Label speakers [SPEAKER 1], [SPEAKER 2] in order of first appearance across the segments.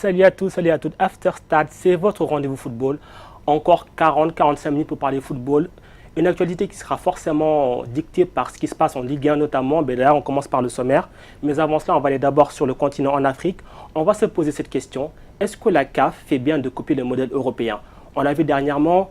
[SPEAKER 1] Salut à tous, salut à toutes. After Stade, c'est votre rendez-vous football. Encore 40-45 minutes pour parler football. Une actualité qui sera forcément dictée par ce qui se passe en Ligue 1 notamment. Mais là, on commence par le sommaire. Mais avant cela, on va aller d'abord sur le continent en Afrique. On va se poser cette question. Est-ce que la CAF fait bien de copier le modèle européen? On l'a vu dernièrement,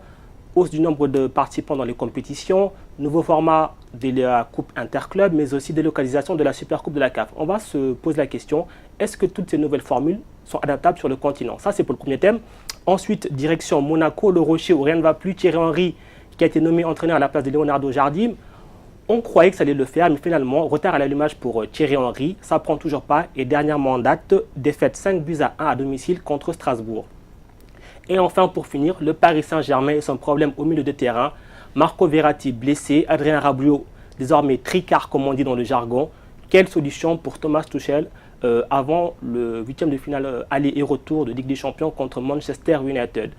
[SPEAKER 1] hausse du nombre de participants dans les compétitions, nouveau format de la Coupe Interclub, mais aussi délocalisation de la Supercoupe de la CAF. On va se poser la question, est-ce que toutes ces nouvelles formules sont adaptables sur le continent? Ça, c'est pour le premier thème. Ensuite, direction Monaco, le Rocher, où rien ne va plus. Thierry Henry, qui a été nommé entraîneur à la place de Leonardo Jardim. On croyait que ça allait le faire, mais finalement, retard à l'allumage pour Thierry Henry. Ça ne prend toujours pas. Et dernièrement en date, défaite 5-1 à domicile contre Strasbourg. Et enfin, pour finir, le Paris Saint-Germain et son problème au milieu de terrain. Marco Verratti blessé, Adrien Rabiot désormais tricard comme on dit dans le jargon. Quelle solution pour Thomas Tuchel avant le huitième de finale aller et retour de Ligue des Champions contre Manchester United?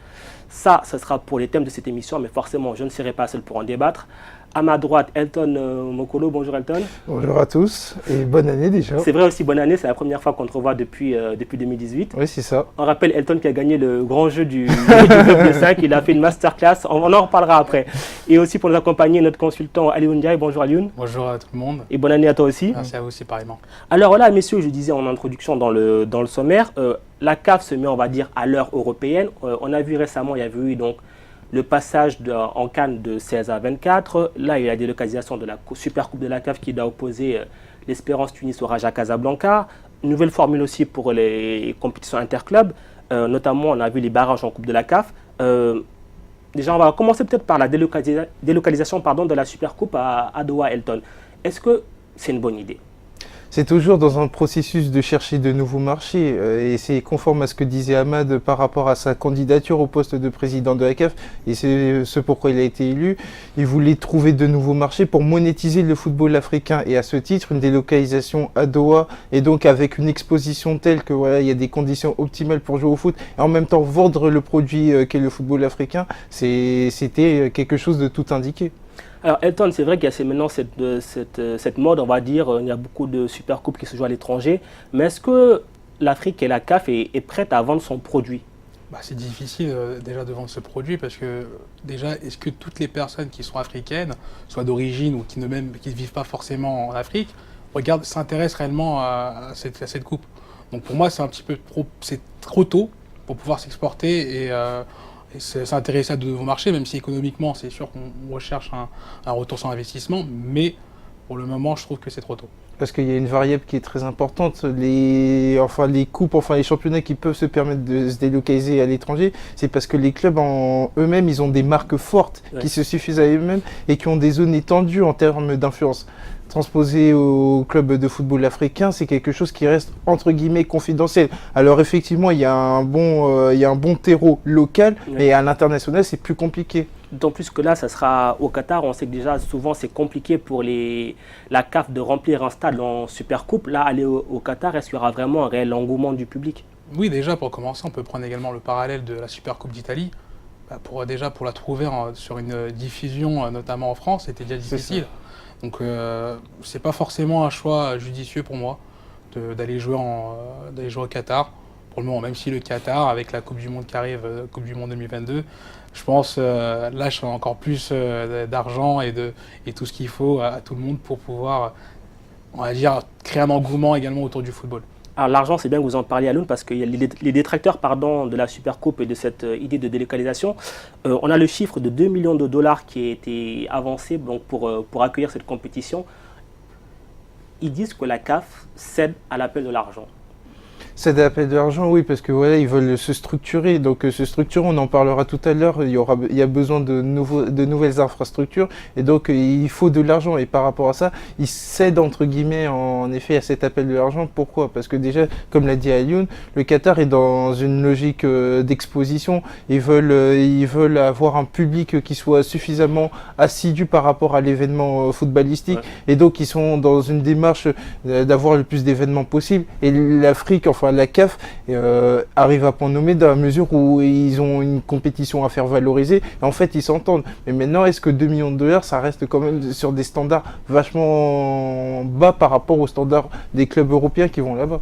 [SPEAKER 1] Ça, ce sera pour les thèmes de cette émission, mais forcément, je ne serai pas seul pour en débattre. À ma droite, Elton Mokolo. Bonjour Elton.
[SPEAKER 2] Bonjour à tous et bonne année déjà.
[SPEAKER 1] C'est vrai aussi, bonne année, c'est la première fois qu'on te revoit depuis 2018.
[SPEAKER 2] Oui, c'est ça.
[SPEAKER 1] On rappelle Elton qui a gagné le grand jeu du club de 5, il a fait une masterclass, on en reparlera après. Et aussi pour nous accompagner, notre consultant Alioune Ndiaye. Bonjour Alioune.
[SPEAKER 3] Bonjour à tout le monde.
[SPEAKER 1] Et bonne année à toi aussi.
[SPEAKER 3] Merci à vous aussi pareillement.
[SPEAKER 1] Alors voilà, messieurs, je disais en introduction dans le sommaire, la CAF se met, on va dire, à l'heure européenne. On a vu récemment, il y avait eu donc le passage en CAN de 16 à 24. Là, il y a la délocalisation de la Supercoupe de la CAF qui doit opposer l'Espérance Tunis au Raja Casablanca. Une nouvelle formule aussi pour les compétitions interclubs. Notamment, on a vu les barrages en Coupe de la CAF. Déjà, on va commencer peut-être par la délocalisation de la Supercoupe à Doha, Elton. Est-ce que c'est une bonne idée?
[SPEAKER 2] C'est toujours dans un processus de chercher de nouveaux marchés et c'est conforme à ce que disait Ahmad par rapport à sa candidature au poste de président de la CAF et c'est ce pourquoi il a été élu. Il voulait trouver de nouveaux marchés pour monétiser le football africain et à ce titre une délocalisation à Doha et donc avec une exposition telle que voilà, il y a des conditions optimales pour jouer au foot et en même temps vendre le produit qu'est le football africain, c'était quelque chose de tout indiqué.
[SPEAKER 1] Alors Elton, c'est vrai qu'il y a maintenant cette mode, on va dire, il y a beaucoup de supercoupes qui se jouent à l'étranger, mais est-ce que l'Afrique et la CAF est prête à vendre son produit?
[SPEAKER 3] C'est difficile déjà de vendre ce produit parce que déjà, est-ce que toutes les personnes qui sont africaines, soit d'origine ou qui ne vivent pas forcément en Afrique, s'intéressent réellement à cette coupe? Donc pour moi, c'est un petit peu trop tôt pour pouvoir s'exporter et s'intéresser à de nouveaux marchés, même si économiquement, c'est sûr qu'on recherche un retour sur investissement, mais pour le moment, je trouve que c'est trop tôt.
[SPEAKER 2] Parce qu'il y a une variable qui est très importante, les coupes, les championnats qui peuvent se permettre de se délocaliser à l'étranger, c'est parce que les clubs en eux-mêmes, ils ont des marques fortes qui se suffisent à eux-mêmes et qui ont des zones étendues en termes d'influence. Transposé au club de football africain, c'est quelque chose qui reste entre guillemets confidentiel. Alors effectivement, il y a un bon terreau local, mais à l'international, c'est plus compliqué.
[SPEAKER 1] D'autant plus que là, ça sera au Qatar. On sait que déjà, souvent, c'est compliqué pour la CAF de remplir un stade en Supercoupe. Là, aller au Qatar, est-ce qu'il y aura vraiment un réel engouement du public?
[SPEAKER 3] Oui, déjà, pour commencer, on peut prendre également le parallèle de la Supercoupe d'Italie. Pour la trouver sur une diffusion, notamment en France, c'était déjà difficile. Donc, c'est pas forcément un choix judicieux pour moi d'aller jouer au Qatar. Pour le moment, même si le Qatar, avec la Coupe du Monde qui arrive, Coupe du Monde 2022, je pense lâche encore plus d'argent et tout ce qu'il faut à tout le monde pour pouvoir, on va dire, créer un engouement également autour du football.
[SPEAKER 1] Alors l'argent, c'est bien que vous en parliez, Alioune, parce que les détracteurs de la Supercoupe et de cette idée de délocalisation, on a le chiffre de 2 millions de dollars qui a été avancé donc, pour accueillir cette compétition. Ils disent que la CAF cède à l'appel de l'argent.
[SPEAKER 2] C'est d'appel de l'argent, oui, parce que voilà, ils veulent se structurer. Donc se structurer, on en parlera tout à l'heure. Il y a besoin de nouvelles infrastructures, et donc il faut de l'argent. Et par rapport à ça, ils cèdent entre guillemets en effet à cet appel de l'argent. Pourquoi? Parce que déjà, comme l'a dit Alioune, le Qatar est dans une logique d'exposition. Ils veulent avoir un public qui soit suffisamment assidu par rapport à l'événement footballistique, et donc ils sont dans une démarche d'avoir le plus d'événements possible. Et l'Afrique, la CAF arrive à point nommé dans la mesure où ils ont une compétition à faire valoriser. Et en fait, ils s'entendent. Mais maintenant, est-ce que 2 millions de dollars, ça reste quand même sur des standards vachement bas par rapport aux standards des clubs européens qui vont là-bas?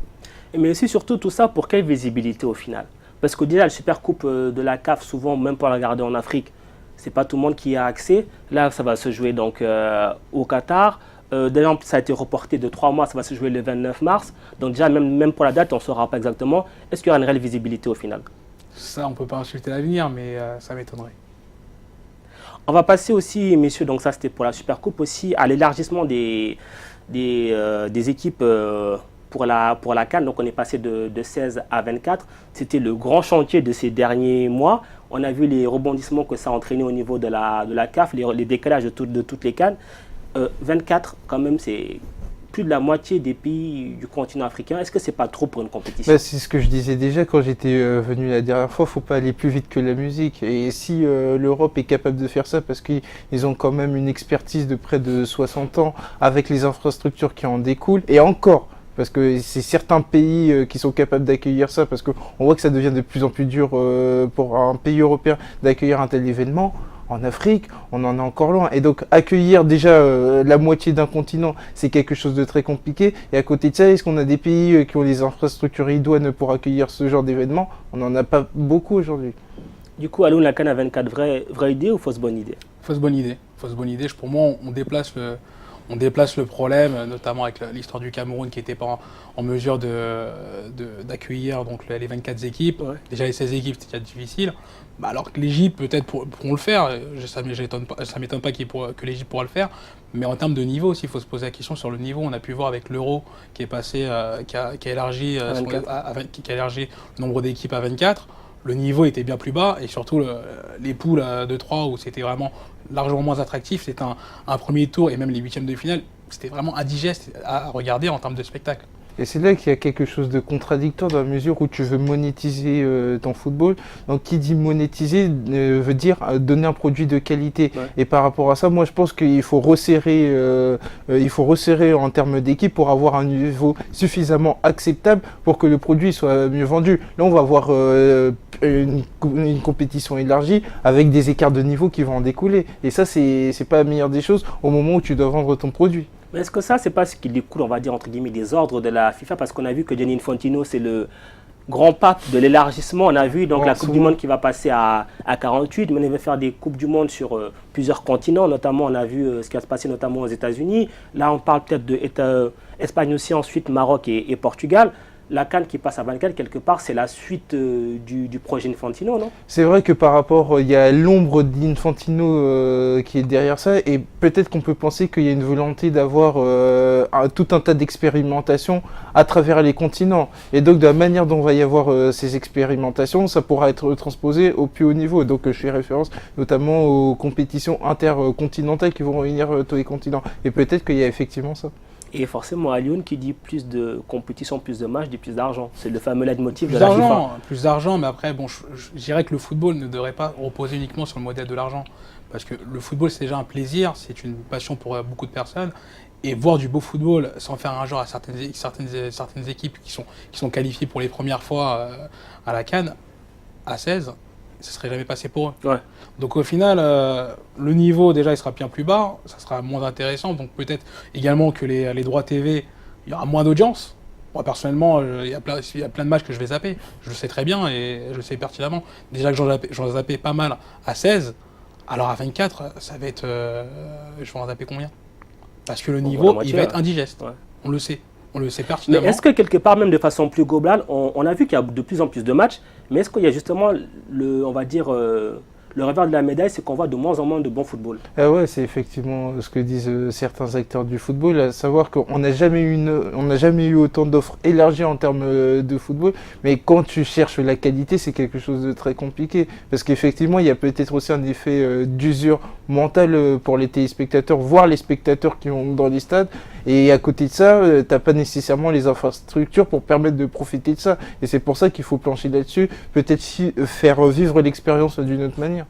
[SPEAKER 1] Mais aussi, surtout, tout ça pour quelle visibilité au final? Parce que déjà, la Super Coupe de la CAF, souvent, même pour la regarder en Afrique, c'est pas tout le monde qui a accès. Là, ça va se jouer donc au Qatar. D'ailleurs, ça a été reporté de 3 mois, ça va se jouer le 29 mars. Donc déjà, même pour la date, on ne saura pas exactement. Est-ce qu'il y aura une réelle visibilité au final?
[SPEAKER 3] Ça, on ne peut pas insulter l'avenir, mais ça m'étonnerait.
[SPEAKER 1] On va passer aussi, messieurs, donc ça c'était pour la Super Coupe aussi, à l'élargissement des équipes pour la CAN. Donc on est passé de 16 à 24. C'était le grand chantier de ces derniers mois. On a vu les rebondissements que ça a entraîné au niveau de la CAF, les décalages de toutes les CAN. 24, quand même, c'est plus de la moitié des pays du continent africain. Est-ce que c'est pas trop pour une compétition?
[SPEAKER 2] C'est ce que je disais déjà quand j'étais venu la dernière fois, faut pas aller plus vite que la musique. Et si l'Europe est capable de faire ça, parce qu'ils ont quand même une expertise de près de 60 ans avec les infrastructures qui en découlent, et encore, parce que c'est certains pays qui sont capables d'accueillir ça, parce qu'on voit que ça devient de plus en plus dur pour un pays européen d'accueillir un tel événement. En Afrique, on en est encore loin. Et donc, accueillir déjà la moitié d'un continent, c'est quelque chose de très compliqué. Et à côté de ça, est-ce qu'on a des pays qui ont les infrastructures idoines pour accueillir ce genre d'événement? On n'en a pas beaucoup aujourd'hui.
[SPEAKER 1] Du coup, Alioune, la CAN à 24, vraie idée ou fausse bonne idée?
[SPEAKER 3] Fausse bonne idée. Fausse bonne idée. Pour moi, on déplace le problème, notamment avec l'histoire du Cameroun qui n'était pas en mesure d'accueillir donc les 24 équipes. Ouais. Déjà, les 16 équipes, c'était difficile. Alors que l'Égypte, peut-être, pourront le faire. Ça ne m'étonne pas que l'Égypte pourra le faire. Mais en termes de niveau aussi, il faut se poser la question sur le niveau. On a pu voir avec l'Euro qui est passé, qui a élargi le nombre d'équipes à 24. Le niveau était bien plus bas et surtout les poules de 3 où c'était vraiment largement moins attractif. C'était un premier tour et même les huitièmes de finale, c'était vraiment indigeste à regarder en termes de spectacle.
[SPEAKER 2] Et c'est là qu'il y a quelque chose de contradictoire dans la mesure où tu veux monétiser ton football. Donc qui dit monétiser veut dire donner un produit de qualité. Ouais. Et par rapport à ça, moi je pense qu'il faut resserrer en termes d'équipe pour avoir un niveau suffisamment acceptable pour que le produit soit mieux vendu. Là on va avoir une compétition élargie avec des écarts de niveau qui vont en découler. Et ça c'est pas la meilleure des choses au moment où tu dois vendre ton produit.
[SPEAKER 1] Mais est-ce que ça, c'est pas ce qui découle, on va dire, entre guillemets, des ordres de la FIFA? Parce qu'on a vu que Gianni Infantino, c'est le grand pape de l'élargissement. On a vu donc la Coupe du Monde qui va passer à 48, mais on va faire des Coupes du Monde sur plusieurs continents. Notamment, on a vu ce qui va se passer notamment aux États-Unis. Là, on parle peut-être d'Espagne aussi, ensuite Maroc et Portugal. La CAN qui passe à 24, quelque part, c'est la suite du projet Infantino, non?
[SPEAKER 2] C'est vrai que par rapport, il y a l'ombre d'Infantino qui est derrière ça, et peut-être qu'on peut penser qu'il y a une volonté d'avoir tout un tas d'expérimentations à travers les continents. Et donc, de la manière dont va y avoir ces expérimentations, ça pourra être transposé au plus haut niveau. Donc, je fais référence notamment aux compétitions intercontinentales qui vont réunir tous les continents. Et peut-être qu'il y a effectivement ça.
[SPEAKER 1] Et forcément, Alioune qui dit plus de compétition, plus de matchs, dit plus d'argent. C'est le fameux leitmotiv de la FIFA.
[SPEAKER 3] Plus d'argent, mais après, bon, je dirais que le football ne devrait pas reposer uniquement sur le modèle de l'argent. Parce que le football, c'est déjà un plaisir, c'est une passion pour beaucoup de personnes. Et voir du beau football sans faire un genre à certaines équipes qui sont qualifiées pour les premières fois à la CAN, à 16, ça ne serait jamais passé pour eux. Ouais. Donc au final, le niveau déjà il sera bien plus bas, ça sera moins intéressant. Donc peut-être également que les droits TV, il y aura moins d'audience. Moi personnellement, il y a plein de matchs que je vais zapper. Je le sais très bien et je le sais pertinemment. Déjà que j'en zappais pas mal à 16, alors à 24, ça va être... je vais en zapper combien? Parce que le niveau, il va être indigeste. Ouais. On le sait. On le sait pertinemment.
[SPEAKER 1] Mais est-ce que quelque part, même de façon plus globale, on a vu qu'il y a de plus en plus de matchs, mais est-ce qu'il y a justement, on va dire, le revers de la médaille, c'est qu'on voit de moins en moins de bon football?
[SPEAKER 2] Ouais, c'est effectivement ce que disent certains acteurs du football, à savoir qu'on n'a jamais eu autant d'offres élargies en termes de football, mais quand tu cherches la qualité, c'est quelque chose de très compliqué, parce qu'effectivement, il y a peut-être aussi un effet d'usure mentale pour les téléspectateurs, voire les spectateurs qui vont dans les stades, et à côté de ça, tu n'as pas nécessairement les infrastructures pour permettre de profiter de ça, et c'est pour ça qu'il faut plancher là-dessus, peut-être faire vivre l'expérience d'une autre manière.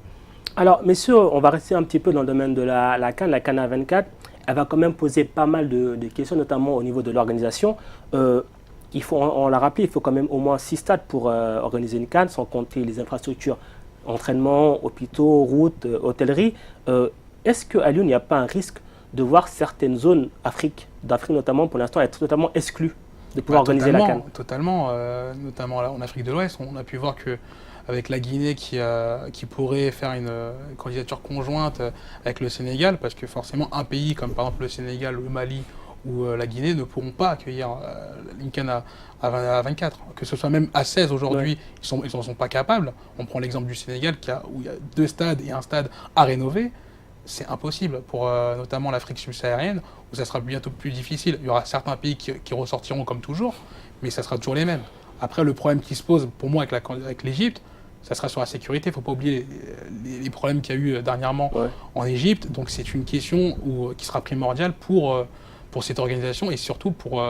[SPEAKER 1] Alors, messieurs, on va rester un petit peu dans le domaine de la CAN à 24. Elle va quand même poser pas mal de questions, notamment au niveau de l'organisation. On l'a rappelé, il faut quand même au moins 6 stades pour organiser une CAN, sans compter les infrastructures, entraînement, hôpitaux, routes, hôtellerie. Est-ce qu'à Lyon, il n'y a pas un risque de voir certaines zones d'Afrique notamment, pour l'instant, être totalement exclues? de pouvoir organiser la CAN.
[SPEAKER 3] Totalement, notamment là, en Afrique de l'Ouest, on a pu voir que avec la Guinée qui pourrait faire une candidature conjointe avec le Sénégal, parce que forcément un pays comme par exemple le Sénégal, le Mali ou la Guinée ne pourront pas accueillir une CAN à 24. Que ce soit même à 16 aujourd'hui, ils n'en sont pas capables. On prend l'exemple du Sénégal où il y a 2 stades et un stade à rénover. C'est impossible pour notamment l'Afrique subsaharienne, où ça sera bientôt plus difficile. Il y aura certains pays qui ressortiront comme toujours, mais ça sera toujours les mêmes. Après, le problème qui se pose pour moi avec l'Égypte, ça sera sur la sécurité. Il ne faut pas oublier les problèmes qu'il y a eu dernièrement en Égypte. Donc c'est une question qui sera primordiale pour cette organisation et surtout pour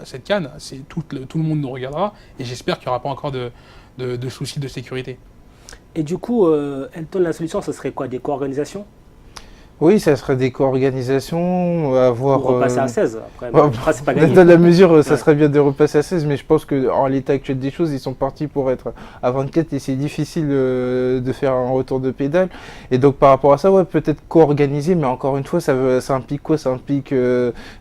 [SPEAKER 3] cette CAN. Tout le monde nous regardera et j'espère qu'il n'y aura pas encore de soucis de sécurité.
[SPEAKER 1] Et du coup, Elton, la solution, ce serait quoi? Des co-organisations?
[SPEAKER 2] Oui, ça serait des co-organisations, avoir...
[SPEAKER 1] Pour repasser à 16, après, c'est pas gagné.
[SPEAKER 2] Dans la mesure, ça serait bien de repasser à 16, mais je pense qu'en l'état actuel des choses, ils sont partis pour être à 24 et c'est difficile de faire un retour de pédale. Et donc par rapport à ça, ouais, peut-être co-organiser, mais encore une fois, ça implique quoi? Ça implique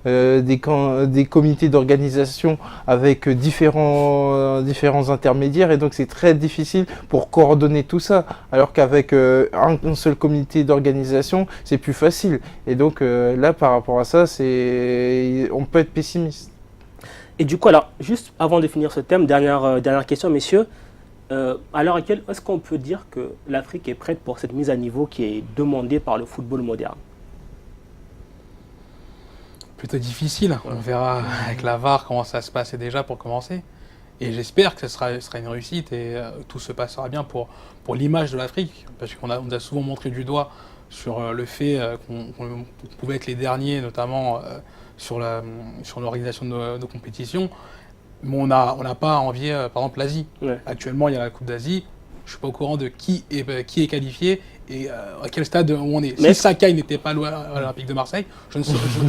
[SPEAKER 2] des comités d'organisation avec différents intermédiaires, et donc c'est très difficile pour coordonner tout ça, alors qu'avec un seul comité d'organisation, c'est plus facile. Et donc là, par rapport à ça, on peut être pessimiste.
[SPEAKER 1] Et du coup, alors, juste avant de finir ce thème, dernière question, messieurs. À l'heure actuelle, est-ce qu'on peut dire que l'Afrique est prête pour cette mise à niveau qui est demandée par le football moderne?
[SPEAKER 3] Plutôt difficile. On verra avec la VAR comment ça se passe déjà pour commencer. Et j'espère que ce sera une réussite et tout se passera bien pour l'image de l'Afrique. Parce qu'on a souvent montré du doigt sur le fait qu'on pouvait être les derniers, notamment sur l'organisation de nos compétitions. Mais on n'a pas à envier, par exemple, l'Asie. Actuellement, il y a la Coupe d'Asie. Je ne suis pas au courant de qui est qualifié et à quel stade où on est. Si Sakai n'était pas à l'Olympique de Marseille, je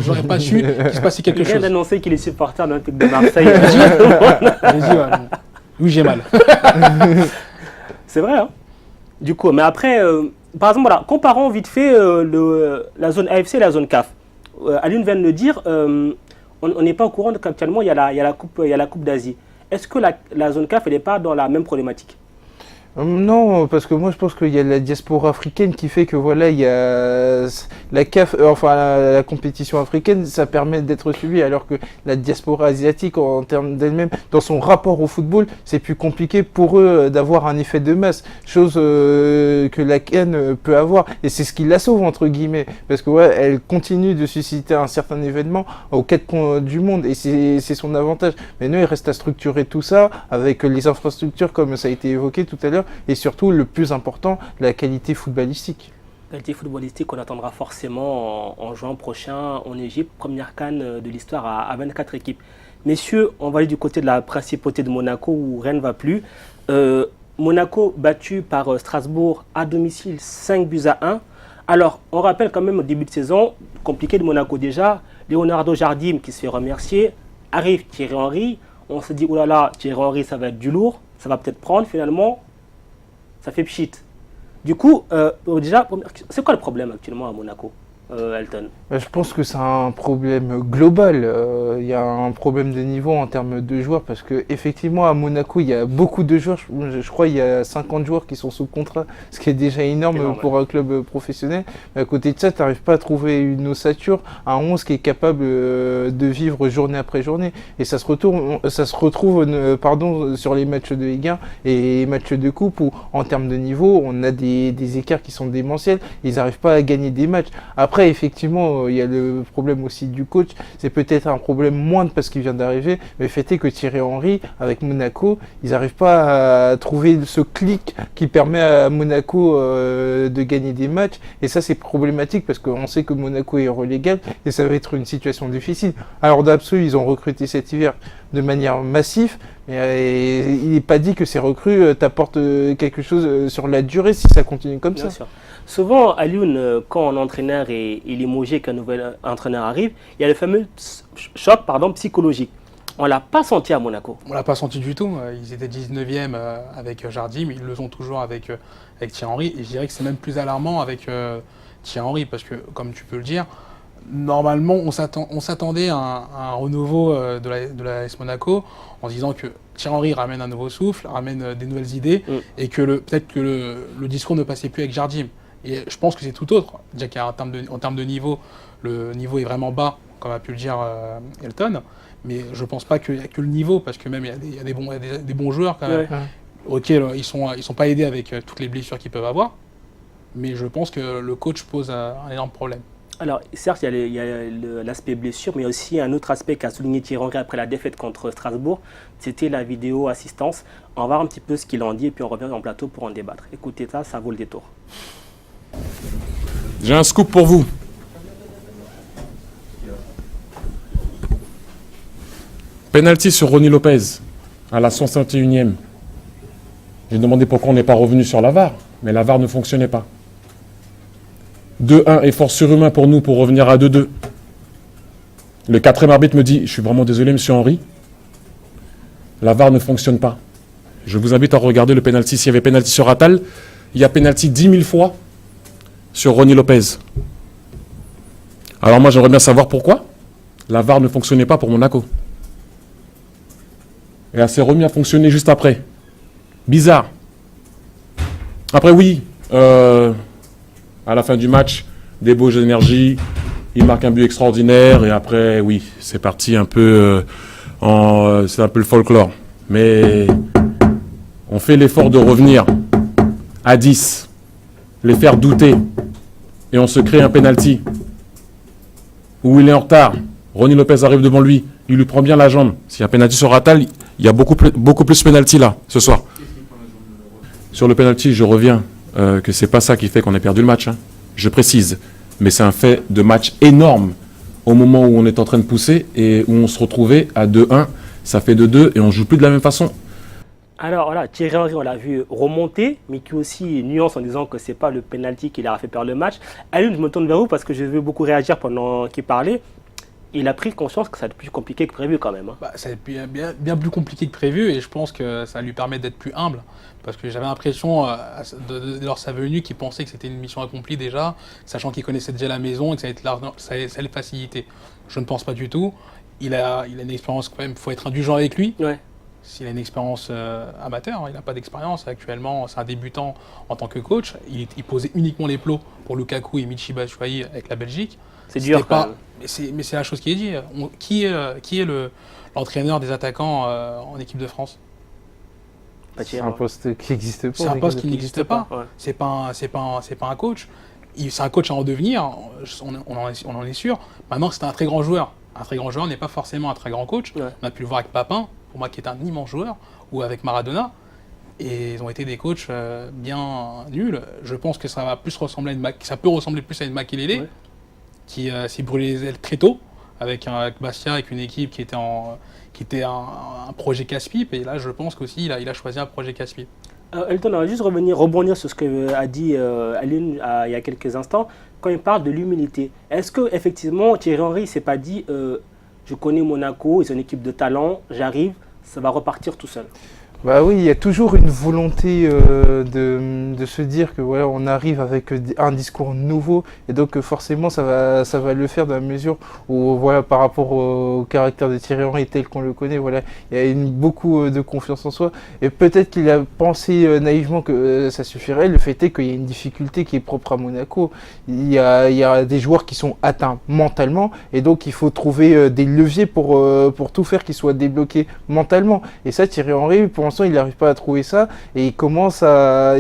[SPEAKER 3] n'aurais pas su qu'il se passait quelque chose.
[SPEAKER 1] Il vient d'annoncer qu'il est supporter de l'Olympique de Marseille.
[SPEAKER 3] Oui, j'ai mal.
[SPEAKER 1] C'est vrai, hein. Du coup, mais après, par exemple, voilà, comparons vite fait la zone AFC et la zone CAF. Alioune vient de le dire, on n'est pas au courant qu'actuellement il y a la Coupe d'Asie. Est-ce que la zone CAF n'est pas dans la même problématique?
[SPEAKER 2] Non, parce que moi je pense qu'il y a la diaspora africaine qui fait que voilà, il y a la CAF, la compétition africaine, ça permet d'être suivi, alors que la diaspora asiatique en termes d'elle-même, dans son rapport au football, c'est plus compliqué pour eux d'avoir un effet de masse, chose que la CAN peut avoir, et c'est ce qui la sauve entre guillemets, parce que ouais, elle continue de susciter un certain événement aux 4 coins du monde, et c'est son avantage. Mais nous, il reste à structurer tout ça avec les infrastructures comme ça a été évoqué tout à l'heure. Et surtout, le plus important, la qualité footballistique.
[SPEAKER 1] La qualité footballistique, on attendra forcément en juin prochain en Égypte, première CAN de l'histoire à 24 équipes. Messieurs, on va aller du côté de la principauté de Monaco où rien ne va plus. Monaco battu par Strasbourg à domicile 5-1. Alors, on rappelle quand même au début de saison, compliqué de Monaco déjà, Leonardo Jardim qui se fait remercier, arrive Thierry Henry, on se dit, oh là là, Thierry Henry, ça va être du lourd, ça va peut-être prendre finalement. Ça fait pchit. Du coup, déjà, c'est quoi le problème actuellement à Monaco, Elton?
[SPEAKER 2] Je pense que c'est un problème global. Il y a un problème de niveau en termes de joueurs parce qu'effectivement, à Monaco, il y a beaucoup de joueurs. Je crois qu'il y a 50 joueurs qui sont sous contrat, ce qui est déjà énorme pour un club professionnel. Mais à côté de ça, tu n'arrives pas à trouver une ossature, un 11 qui est capable de vivre journée après journée. Et ça se retrouve sur les matchs de Ligue 1 et matchs de Coupe où, en termes de niveau, on a des écarts qui sont démentiels. Ils n'arrivent pas à gagner des matchs. Après, effectivement, il y a le problème aussi du coach. C'est peut-être un problème moindre parce qu'il vient d'arriver, mais le fait est que Thierry Henry, avec Monaco, ils n'arrivent pas à trouver ce clic qui permet à Monaco de gagner des matchs. Et ça, c'est problématique parce qu'on sait que Monaco est relégable et ça va être une situation difficile. Alors d'absolu, ils ont recruté cet hiver de manière massive, mais il n'est pas dit que ces recrues t'apportent quelque chose sur la durée si ça continue comme ça.
[SPEAKER 1] Bien sûr. Souvent, Alioune, quand un entraîneur est limogé, qu'un nouvel entraîneur arrive, il y a le fameux choc psychologique. On ne l'a pas senti à Monaco.
[SPEAKER 3] On ne l'a pas senti du tout. Ils étaient 19e avec Jardim, ils le sont toujours avec Thierry Henry. Et je dirais que c'est même plus alarmant avec Thierry Henry, parce que, comme tu peux le dire, Normalement, on s'attendait à un renouveau de la AS Monaco en disant que Thierry Henry ramène un nouveau souffle, ramène des nouvelles idées et que peut-être que le discours ne passait plus avec Jardim. Et je pense que c'est tout autre. Déjà qu'en termes de niveau, le niveau est vraiment bas, comme a pu le dire Elton. Mais je ne pense pas qu'il n'y a que le niveau, parce que même il y a des bons joueurs quand même.
[SPEAKER 2] Ouais.
[SPEAKER 3] Ok, ils sont pas aidés avec toutes les blessures qu'ils peuvent avoir. Mais je pense que le coach pose un énorme problème.
[SPEAKER 1] Alors, certes, il y a l'aspect blessure, mais il y a aussi un autre aspect qu'a souligné Thierry Henry après la défaite contre Strasbourg, c'était la vidéo assistance. On va voir un petit peu ce qu'il en dit et puis on revient en plateau pour en débattre. Écoutez ça vaut le détour.
[SPEAKER 4] J'ai un scoop pour vous. Penalty sur Ronny Lopez à la 61e. J'ai demandé pourquoi on n'est pas revenu sur la VAR, mais la VAR ne fonctionnait pas. 2-1 effort surhumain pour nous pour revenir à 2-2. Le 4e arbitre me dit « Je suis vraiment désolé, monsieur Henry. La VAR ne fonctionne pas. Je vous invite à regarder le penalty. S'il y avait penalty sur Attal, il y a penalty 10 000 fois sur Ronny Lopez. Alors moi, j'aimerais bien savoir pourquoi la VAR ne fonctionnait pas pour Monaco. Et elle s'est remise à fonctionner juste après. Bizarre. Après, oui, à la fin du match, des bauges d'énergie, il marque un but extraordinaire, et après, oui, c'est parti un peu, c'est un peu le folklore. Mais on fait l'effort de revenir à 10, les faire douter, et on se crée un penalty où il est en retard. Ronny Lopez arrive devant lui, il lui prend bien la jambe. S'il y a penalty sur Attal, il y a beaucoup plus penalty là, ce soir. Sur le penalty, je reviens, que c'est pas ça qui fait qu'on a perdu le match. Hein. Je précise, mais c'est un fait de match énorme au moment où on est en train de pousser et où on se retrouvait à 2-1, ça fait 2-2 et on joue plus de la même façon.
[SPEAKER 1] Alors voilà, Thierry Henry, on l'a vu remonter, mais qui aussi nuance en disant que ce n'est pas le penalty qui leur a fait perdre le match. Aline, je me tourne vers vous parce que je veux beaucoup réagir pendant qu'il parlait. Il a pris conscience que ça va être plus compliqué que prévu quand même. Hein.
[SPEAKER 3] Ça va être bien plus compliqué que prévu et je pense que ça lui permet d'être plus humble. Parce que j'avais l'impression, lors de sa venue, qu'il pensait que c'était une mission accomplie déjà, sachant qu'il connaissait déjà la maison et que ça allait le faciliter. Je ne pense pas du tout. Il a une expérience quand même, il faut être indulgent avec lui.
[SPEAKER 1] Ouais.
[SPEAKER 3] S'il a une expérience amateur, il n'a pas d'expérience actuellement, c'est un débutant en tant que coach. Il posait uniquement les plots pour Lukaku et Michy Batshuayi avec la Belgique.
[SPEAKER 1] C'est dur quand même.
[SPEAKER 3] Mais c'est la chose qui est dit. Qui est l'entraîneur des attaquants en équipe de France?
[SPEAKER 2] C'est un poste qui n'existe pas.
[SPEAKER 3] C'est un poste qui n'existe pas.
[SPEAKER 1] Ouais.
[SPEAKER 3] C'est pas un coach. C'est un coach à en devenir, on en est sûr. Maintenant, c'est un très grand joueur. Un très grand joueur n'est pas forcément un très grand coach.
[SPEAKER 1] Ouais.
[SPEAKER 3] On a pu le voir avec Papin, pour moi qui est un immense joueur, ou avec Maradona. Et ils ont été des coachs bien nuls. Je pense que ça va plus ressembler ça peut ressembler plus à une Makelele, qui s'est brûlé les ailes très tôt, avec Bastia, avec une équipe qui était un projet casse-pipe. Et là, je pense qu'aussi, il a choisi un projet casse-pipe.
[SPEAKER 1] Elton, on va juste rebondir sur ce qu'a dit Aline il y a quelques instants, quand il parle de l'humilité. Est-ce qu'effectivement, Thierry Henry ne s'est pas dit je connais Monaco, ils ont une équipe de talent, j'arrive, ça va repartir tout seul?
[SPEAKER 2] Bah oui, il y a toujours une volonté de se dire que voilà, on arrive avec un discours nouveau et donc forcément ça va le faire dans la mesure où voilà, par rapport au caractère de Thierry Henry tel qu'on le connaît, voilà, il y a beaucoup de confiance en soi et peut-être qu'il a pensé naïvement que ça suffirait. Le fait est qu'il y a une difficulté qui est propre à Monaco. Il y a des joueurs qui sont atteints mentalement et donc il faut trouver des leviers pour tout faire qu'ils soient débloqués mentalement. Et ça, Thierry Henry, pour l'instant, il n'arrive pas à trouver ça et il commence à...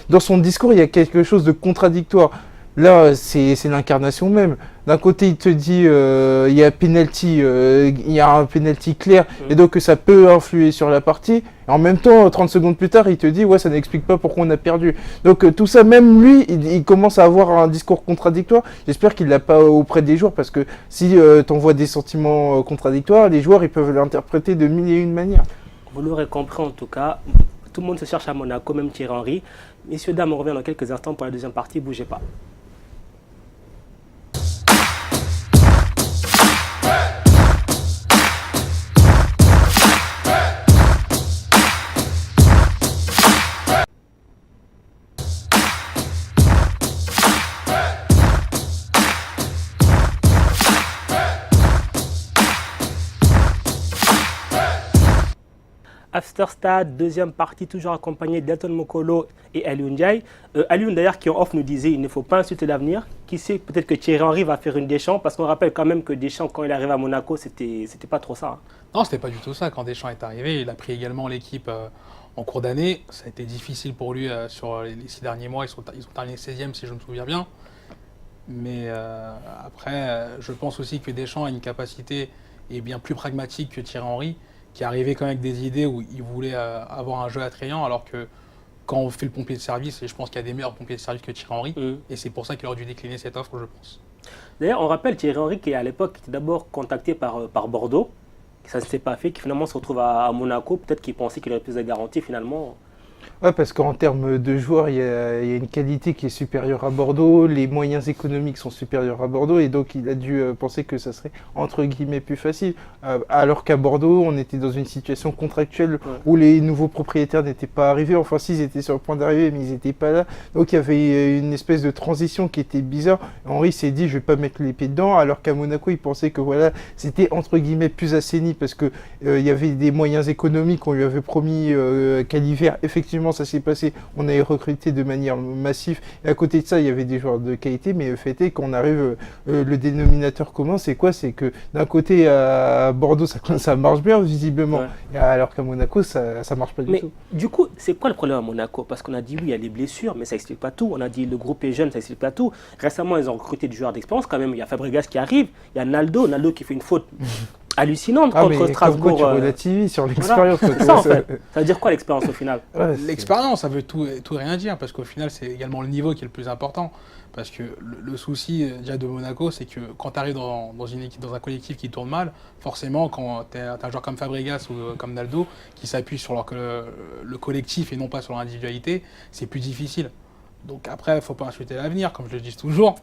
[SPEAKER 2] dans son discours, il y a quelque chose de contradictoire. Là, c'est l'incarnation même. D'un côté, il te dit il y a penalty, il y a un penalty clair et donc ça peut influer sur la partie. Et en même temps, 30 secondes plus tard, il te dit ouais, ça n'explique pas pourquoi on a perdu. Donc tout ça, même lui, il commence à avoir un discours contradictoire. J'espère qu'il l'a pas auprès des joueurs parce que si tu envoies des sentiments contradictoires, les joueurs ils peuvent l'interpréter de mille et une manières.
[SPEAKER 1] Vous l'aurez compris en tout cas, tout le monde se cherche à Monaco, même Thierry Henry. Messieurs, dames, on revient dans quelques instants pour la deuxième partie, bougez pas. After Stade, deuxième partie, toujours accompagné d'Elton Mokolo et Aliou Ndiaye. Aliou d'ailleurs qui en off nous disait il ne faut pas insulter l'avenir. Qui sait, peut-être que Thierry Henry va faire une Deschamps, parce qu'on rappelle quand même que Deschamps, quand il arrive à Monaco, c'était pas trop ça. Hein.
[SPEAKER 3] Non, c'était pas du tout ça. Quand Deschamps est arrivé, il a pris également l'équipe en cours d'année. Ça a été difficile pour lui sur les 6 derniers mois. Ils sont terminés 16e si je me souviens bien. Mais après, je pense aussi que Deschamps a une capacité et bien plus pragmatique que Thierry Henry, qui est arrivé quand même avec des idées où il voulait avoir un jeu attrayant, alors que quand on fait le pompier de service, et je pense qu'il y a des meilleurs pompiers de service que Thierry Henry, et c'est pour ça qu'il aurait dû décliner cette offre, je pense.
[SPEAKER 1] D'ailleurs, on rappelle Thierry Henry qui à l'époque était d'abord contacté par Bordeaux, ça ne s'est pas fait, qui finalement se retrouve à Monaco, peut-être qu'il pensait qu'il aurait plus de garantie finalement.
[SPEAKER 2] Ouais, parce qu'en termes de joueurs, il y a une qualité qui est supérieure à Bordeaux, les moyens économiques sont supérieurs à Bordeaux, et donc il a dû penser que ça serait entre guillemets plus facile. Alors qu'à Bordeaux, on était dans une situation contractuelle où les nouveaux propriétaires n'étaient pas arrivés. Enfin, si, ils étaient sur le point d'arriver, mais ils n'étaient pas là. Donc il y avait une espèce de transition qui était bizarre. Henry s'est dit, je vais pas mettre les pieds dedans, alors qu'à Monaco, il pensait que voilà, c'était entre guillemets plus assaini parce que il y avait des moyens économiques. On lui avait promis qu'à l'hiver, effectivement, ça s'est passé, on avait recruté de manière massive, et à côté de ça, il y avait des joueurs de qualité, mais le fait est qu'on arrive, le dénominateur commun, c'est quoi? C'est que d'un côté, à Bordeaux, ça marche bien, visiblement, alors qu'à Monaco, ça marche pas du tout.
[SPEAKER 1] Du coup, c'est quoi le problème à Monaco? Parce qu'on a dit, oui, il y a les blessures, mais ça explique pas tout. On a dit, le groupe est jeune, ça explique pas tout. Récemment, ils ont recruté des joueurs d'expérience, quand même, il y a Fabregas qui arrive, il y a Naldo qui fait une faute hallucinante contre Strasbourg.
[SPEAKER 2] Tu relativises sur l'expérience.
[SPEAKER 1] Voilà. C'est ça en fait. Ça veut dire quoi l'expérience au final?
[SPEAKER 3] L'expérience, ça veut tout et rien dire, parce qu'au final, c'est également le niveau qui est le plus important. Parce que le souci déjà de Monaco, c'est que quand tu arrives dans une équipe, dans un collectif qui tourne mal, forcément, quand tu as un joueur comme Fabregas ou comme Naldo, qui s'appuie sur le collectif et non pas sur l'individualité, c'est plus difficile. Donc après, il ne faut pas insulter l'avenir, comme je le dis toujours.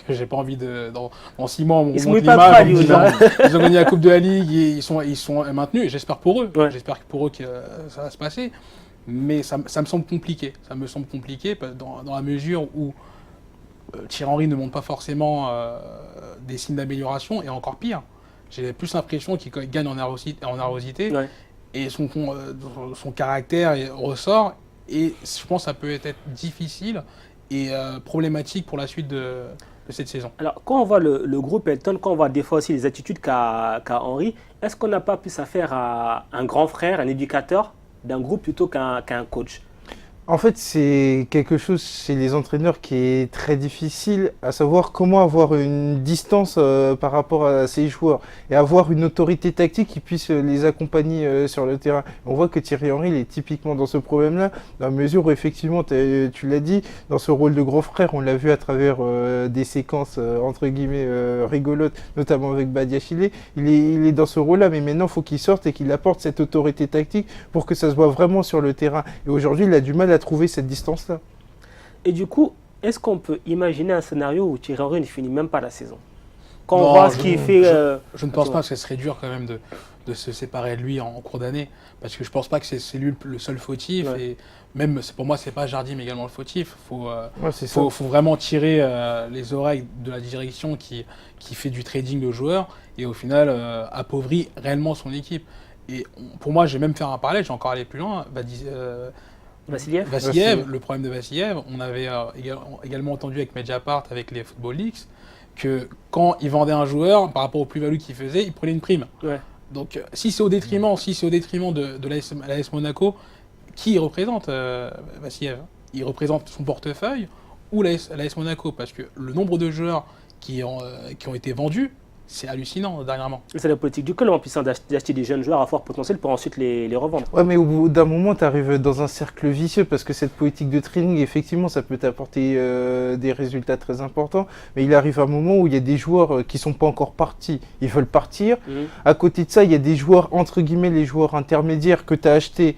[SPEAKER 3] J'ai pas envie dans 6 mois, on monte l'image, ils ont gagné la Coupe de la Ligue, et ils sont maintenus, et j'espère pour eux. Ouais. J'espère pour eux que ça va se passer. Mais ça me semble compliqué. Ça me semble compliqué dans la mesure où Thierry Henry ne montre pas forcément des signes d'amélioration, et encore pire, j'ai plus l'impression qu'il gagne en nervosité, et son caractère ressort, et je pense que ça peut être difficile et problématique pour la suite de cette saison.
[SPEAKER 1] Alors, quand on voit le groupe Elton, quand on voit des fois aussi les attitudes qu'a Henry, est-ce qu'on n'a pas plus affaire à un grand frère, un éducateur d'un groupe plutôt qu'un coach?
[SPEAKER 2] En fait, c'est quelque chose chez les entraîneurs qui est très difficile, à savoir comment avoir une distance par rapport à ses joueurs et avoir une autorité tactique qui puisse les accompagner sur le terrain. On voit que Thierry Henry il est typiquement dans ce problème-là, dans la mesure où effectivement, tu l'as dit, dans ce rôle de grand frère, on l'a vu à travers des séquences entre guillemets rigolotes, notamment avec Badiachile. Il est dans ce rôle-là, mais maintenant, il faut qu'il sorte et qu'il apporte cette autorité tactique pour que ça se voit vraiment sur le terrain. Et aujourd'hui, il a du mal à trouver cette distance-là.
[SPEAKER 1] Et du coup, est-ce qu'on peut imaginer un scénario où Thierry Henry ne finit même pas la saison? Quand on voit ce qu'il fait...
[SPEAKER 3] Je ne pense pas que ce serait dur quand même de se séparer de lui en cours d'année, parce que je ne pense pas que c'est lui le seul fautif, et même pour moi, ce n'est pas Jardim également le fautif. Il faut vraiment tirer les oreilles de la direction qui fait du trading de joueurs, et au final appauvrit réellement son équipe. Et pour moi, je vais même faire un parallèle, j'ai encore allé plus loin. Vassiliev, le problème de Vassiliev, on avait également entendu avec Mediapart, avec les Football Leaks, que quand il vendait un joueur, par rapport aux plus-values qu'il faisait, il prenait une prime. Donc si c'est au détriment de l'AS Monaco, qui représente Vassiliev? Il représente son portefeuille ou l'AS Monaco? Parce que le nombre de joueurs qui ont été vendus, c'est hallucinant dernièrement.
[SPEAKER 1] C'est la politique du club en puissance d'acheter des jeunes joueurs à fort potentiel pour ensuite les revendre.
[SPEAKER 2] Ouais, mais au bout d'un moment, tu arrives dans un cercle vicieux parce que cette politique de training, effectivement, ça peut t'apporter des résultats très importants. Mais il arrive un moment où il y a des joueurs qui ne sont pas encore partis. Ils veulent partir. À côté de ça, il y a des joueurs, entre guillemets, les joueurs intermédiaires que tu as achetés.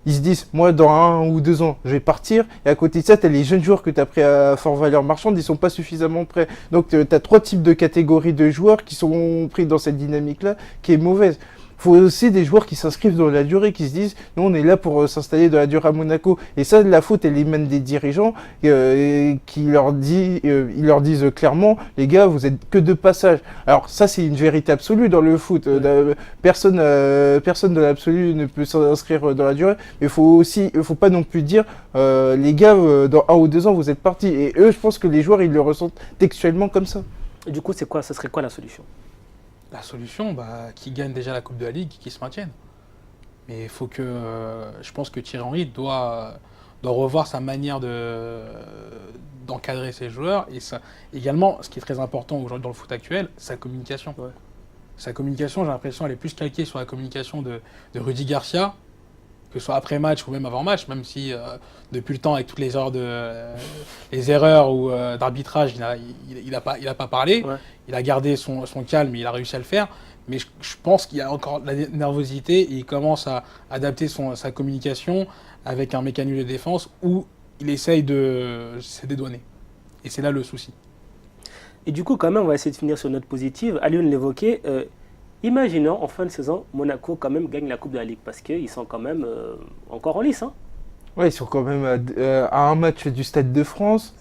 [SPEAKER 2] Ils se disent, moi, dans 1 ou 2 ans, je vais partir. Et à côté de ça, tu as les jeunes joueurs que tu as pris à fort valeur marchande, ils ne sont pas suffisamment prêts. Donc, tu as 3 types de catégories de joueurs qui sont pris dans cette dynamique-là, qui est mauvaise. Il faut aussi des joueurs qui s'inscrivent dans la durée, qui se disent nous on est là pour s'installer dans la durée à Monaco. Et ça, la faute, elle émane des dirigeants qui leur disent clairement les gars, vous êtes que de passage. Alors ça, c'est une vérité absolue dans le foot. Personne dans l'absolu ne peut s'inscrire dans la durée. Mais faut pas non plus dire les gars, dans 1 ou 2 ans, vous êtes partis. Et eux, je pense que les joueurs, ils le ressentent textuellement comme ça.
[SPEAKER 1] Et du coup, ce serait quoi la solution?
[SPEAKER 3] La solution, qui gagne déjà la Coupe de la Ligue, qui se maintienne. Mais il faut que, je pense que Thierry Henry doit revoir sa manière d'encadrer ses joueurs. Et ça, également, ce qui est très important aujourd'hui dans le foot actuel, sa communication.
[SPEAKER 1] Ouais.
[SPEAKER 3] Sa communication, j'ai l'impression, elle est plus calquée sur la communication de Rudy Garcia, que ce soit après match ou même avant match, même si depuis le temps, avec toutes les erreurs ou d'arbitrage, il n'a pas parlé.
[SPEAKER 1] Ouais.
[SPEAKER 3] Il a gardé son calme, il a réussi à le faire. Mais je pense qu'il y a encore de la nervosité et il commence à adapter sa communication avec un mécanisme de défense où il essaye de se dédouaner. Et c'est là le souci.
[SPEAKER 1] Et du coup, quand même, on va essayer de finir sur une note positive. Alioune l'évoquait. Imaginons en fin de saison, Monaco quand même gagne la Coupe de la Ligue parce qu'ils sont quand même encore en lice. Hein.
[SPEAKER 2] Ouais, ils sont quand même à un match du Stade de France.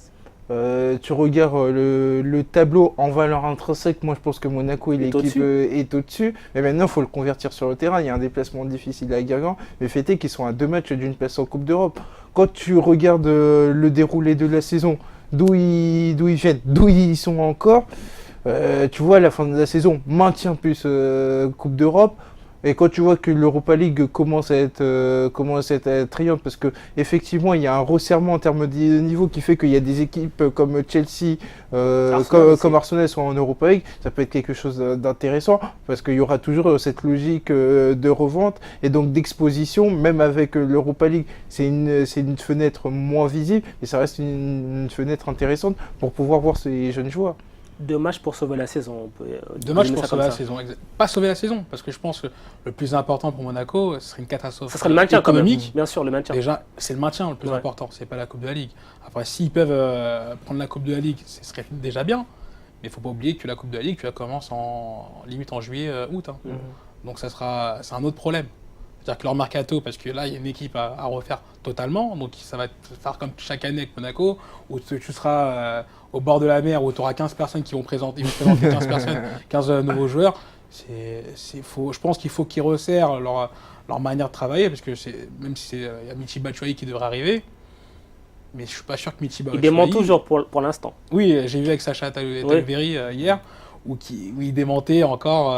[SPEAKER 2] Tu regardes le tableau en valeur intrinsèque, moi je pense que Monaco et l'équipe est au-dessus. Mais maintenant, il faut le convertir sur le terrain. Il y a un déplacement difficile à Guingamp. Mais fait est qu'ils sont à 2 matchs d'une place en Coupe d'Europe. Quand tu regardes le déroulé de la saison, d'où ils viennent, d'où ils sont encore, tu vois à la fin de la saison, maintien plus Coupe d'Europe. Et quand tu vois que l'Europa League commence à être attrayante, parce que effectivement il y a un resserrement en termes de niveau qui fait qu'il y a des équipes comme Chelsea, comme Arsenal sont en Europa League, ça peut être quelque chose d'intéressant parce qu'il y aura toujours cette logique de revente et donc d'exposition, même avec l'Europa League, c'est une fenêtre moins visible et ça reste une fenêtre intéressante pour pouvoir voir ces jeunes joueurs.
[SPEAKER 1] 2 matchs pour sauver la saison.
[SPEAKER 3] 2 matchs pour sauver la saison. Pas sauver la saison, parce que je pense que le plus important pour Monaco, ce serait une catastrophe.
[SPEAKER 1] Ça serait le maintien
[SPEAKER 3] économique.
[SPEAKER 1] Bien sûr, le maintien.
[SPEAKER 3] Déjà, c'est le maintien le plus important, c'est pas la Coupe de la Ligue. Après, s'ils peuvent prendre la Coupe de la Ligue, ce serait déjà bien. Mais il ne faut pas oublier que la Coupe de la Ligue, tu la commences limite en juillet, août. Hein. Donc c'est un autre problème. C'est-à-dire que leur mercato, parce que là, il y a une équipe à refaire totalement, donc ça va faire comme chaque année avec Monaco, où tu seras au bord de la mer, où tu auras 15 personnes qui vont présenter 15 personnes, 15 nouveaux joueurs. Je pense qu'il faut qu'ils resserrent leur manière de travailler, parce que même si il y a Michy Batshuayi qui devrait arriver, mais je ne suis pas sûr que Michy Batshuayi...
[SPEAKER 1] Il dément toujours pour l'instant.
[SPEAKER 3] Oui, j'ai vu avec Sacha Talveri hier, où il démentait encore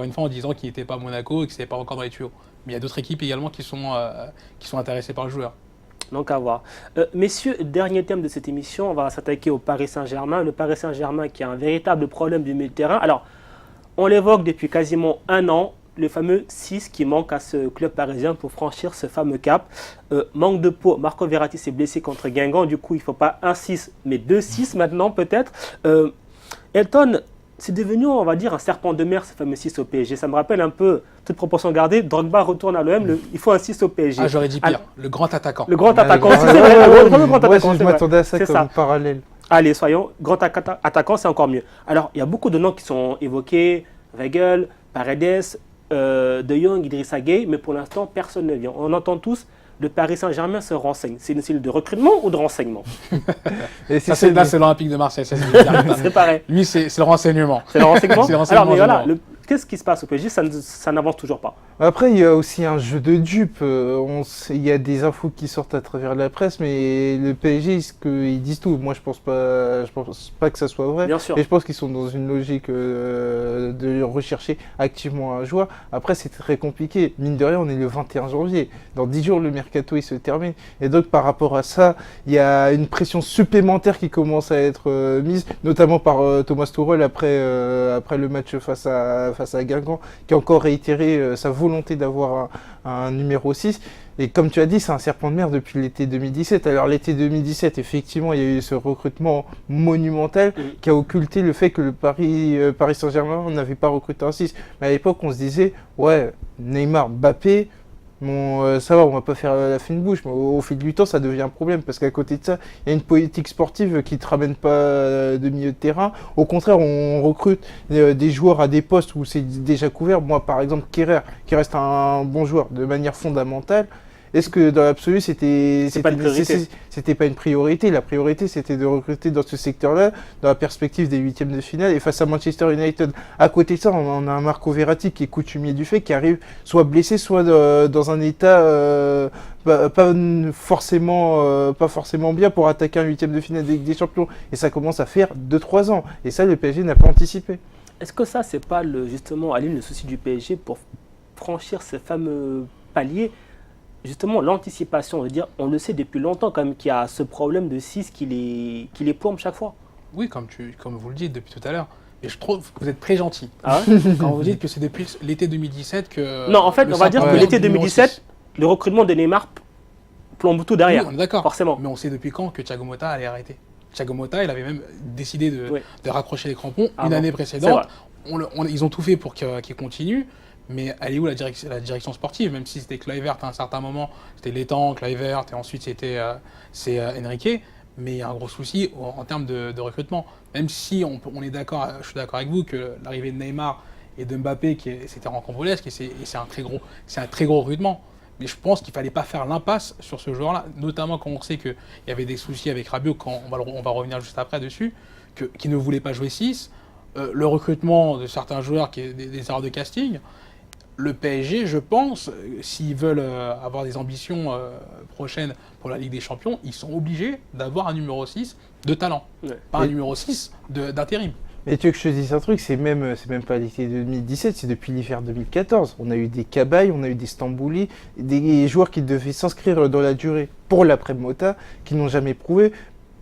[SPEAKER 3] une fois en disant qu'il n'était pas à Monaco et que ce n'était pas encore dans les tuyaux. Mais il y a d'autres équipes également qui sont intéressées par le joueur.
[SPEAKER 1] Donc à voir. Messieurs, dernier thème de cette émission, on va s'attaquer au Paris Saint-Germain. Le Paris Saint-Germain qui a un véritable problème du milieu de terrain. Alors, on l'évoque depuis quasiment 1 an, le fameux 6 qui manque à ce club parisien pour franchir ce fameux cap. Manque de peau, Marco Verratti s'est blessé contre Guingamp, du coup il ne faut pas 1 6 mais 2 6 maintenant peut-être. Elton, c'est devenu, on va dire, un serpent de mer, ce fameux 6 au PSG. Ça me rappelle un peu, toute proportion gardée, Drogba retourne à l'OM, il faut un 6 au PSG.
[SPEAKER 3] Ah, j'aurais dit pire, le grand attaquant.
[SPEAKER 1] Le grand attaquant aussi, c'est vrai. Le grand attaquant,
[SPEAKER 2] je m'attendais à ça comme parallèle.
[SPEAKER 1] Allez, soyons, grand attaquant, c'est encore mieux. Alors, il y a beaucoup de noms qui sont évoqués, Weigl, Paredes, De Jong, Idrissa Gueye, mais pour l'instant, personne ne vient. On entend tous, le Paris Saint-Germain se renseigne. C'est une cellule de recrutement ou de renseignement?
[SPEAKER 3] C'est l'Olympique de Marseille.
[SPEAKER 1] C'est pareil.
[SPEAKER 3] Lui, c'est le renseignement.
[SPEAKER 1] C'est le renseignement. Alors, mais voilà,
[SPEAKER 3] général.
[SPEAKER 1] qu'est-ce qui se passe au PSG? Ça n'avance toujours pas.
[SPEAKER 2] Après, il y a aussi un jeu de dupes. Il y a des infos qui sortent à travers la presse, mais le PSG, ils disent tout. Moi, je pense pas que ça soit vrai.
[SPEAKER 1] Bien sûr.
[SPEAKER 2] Et je pense qu'ils sont dans une logique de rechercher activement un joueur. Après, c'est très compliqué. Mine de rien, on est le 21 janvier. Dans 10 jours, le mercato, il se termine. Et donc, par rapport à ça, il y a une pression supplémentaire qui commence à être mise, notamment par Thomas Tuchel après le match face à Guingamp, qui a encore réitéré sa volonté d'avoir un numéro 6. Et comme tu as dit, c'est un serpent de mer depuis l'été 2017. Alors l'été 2017, effectivement, il y a eu ce recrutement monumental qui a occulté le fait que le Paris Saint-Germain n'avait pas recruté un 6. Mais à l'époque, on se disait, ouais, Neymar, Mbappé, Bon, ça va, on va pas faire la fine bouche, mais au fil du temps, ça devient un problème parce qu'à côté de ça, il y a une politique sportive qui te ramène pas de milieu de terrain. Au contraire, on recrute des joueurs à des postes où c'est déjà couvert. Moi, par exemple, Kerrer, qui reste un bon joueur de manière fondamentale. Est-ce que dans l'absolu, c'était
[SPEAKER 1] pas une priorité.
[SPEAKER 2] C'était pas une priorité. La priorité, c'était de recruter dans ce secteur-là, dans la perspective des huitièmes de finale. Et face à Manchester United, à côté de ça, on a un Marco Verratti qui est coutumier du fait, qui arrive soit blessé, soit dans un état pas forcément bien pour attaquer un huitième de finale de Ligue des Champions. Et ça commence à faire 2-3 ans. Et ça, le PSG n'a pas anticipé.
[SPEAKER 1] Est-ce que ça, c'est pas justement, Aline, le souci du PSG pour franchir ces fameux paliers? Justement, l'anticipation, veut dire, on le sait depuis longtemps quand même qu'il y a ce problème de 6 qui les plombe chaque fois.
[SPEAKER 3] Oui, comme vous le dites depuis tout à l'heure. Et je trouve que vous êtes très gentil.
[SPEAKER 1] Ah ouais.
[SPEAKER 3] Quand vous dites que c'est depuis l'été 2017 que...
[SPEAKER 1] Non, en fait, on va dire que l'été 2017, le recrutement de Neymar plombe tout derrière.
[SPEAKER 3] Oui, on est d'accord.
[SPEAKER 1] Forcément.
[SPEAKER 3] Mais on sait depuis quand que Thiago Motta allait arrêter. Thiago Motta, il avait même décidé de raccrocher les crampons une année précédente. Ils ont tout fait pour qu'il continue. Mais elle est où la direction sportive? Même si c'était Kluivert à un certain moment, c'était Létang, Kluivert, et ensuite c'est Enrique. Mais il y a un gros souci en termes de recrutement. Même si on est d'accord, je suis d'accord avec vous que l'arrivée de Neymar et de Mbappé, c'était rocambolesque et c'est un très gros recrutement. Mais je pense qu'il ne fallait pas faire l'impasse sur ce joueur-là, notamment quand on sait qu'il y avait des soucis avec Rabiot, on va revenir juste après dessus, qui ne voulait pas jouer 6. Le recrutement de certains joueurs, des erreurs de casting. Le PSG, je pense, s'ils veulent avoir des ambitions prochaines pour la Ligue des Champions, ils sont obligés d'avoir un numéro 6 de talent, pas un numéro 6 d'intérim.
[SPEAKER 2] Mais tu veux que je te dise un truc, c'est même pas l'été 2017, c'est depuis l'hiver 2014. On a eu des Cabaye, on a eu des Stambouli, des joueurs qui devaient s'inscrire dans la durée pour l'après-Mota, qui n'ont jamais prouvé.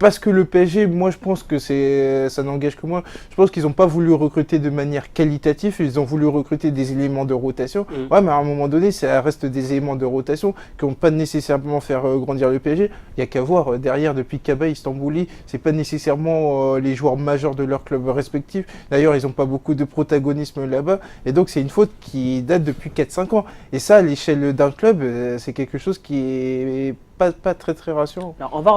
[SPEAKER 2] Parce que le PSG, moi je pense que ça n'engage que moi, je pense qu'ils n'ont pas voulu recruter de manière qualitative, ils ont voulu recruter des éléments de rotation. Ouais, mais à un moment donné, ça reste des éléments de rotation qui vont pas nécessairement faire grandir le PSG. Il n'y a qu'à voir, derrière, depuis Cabaye, Stambouli, c'est pas nécessairement les joueurs majeurs de leur club respectif. D'ailleurs, ils n'ont pas beaucoup de protagonisme là-bas. Et donc, c'est une faute qui date depuis 4-5 ans. Et ça, à l'échelle d'un club, c'est quelque chose qui est pas très rassurant.
[SPEAKER 1] Alors, on va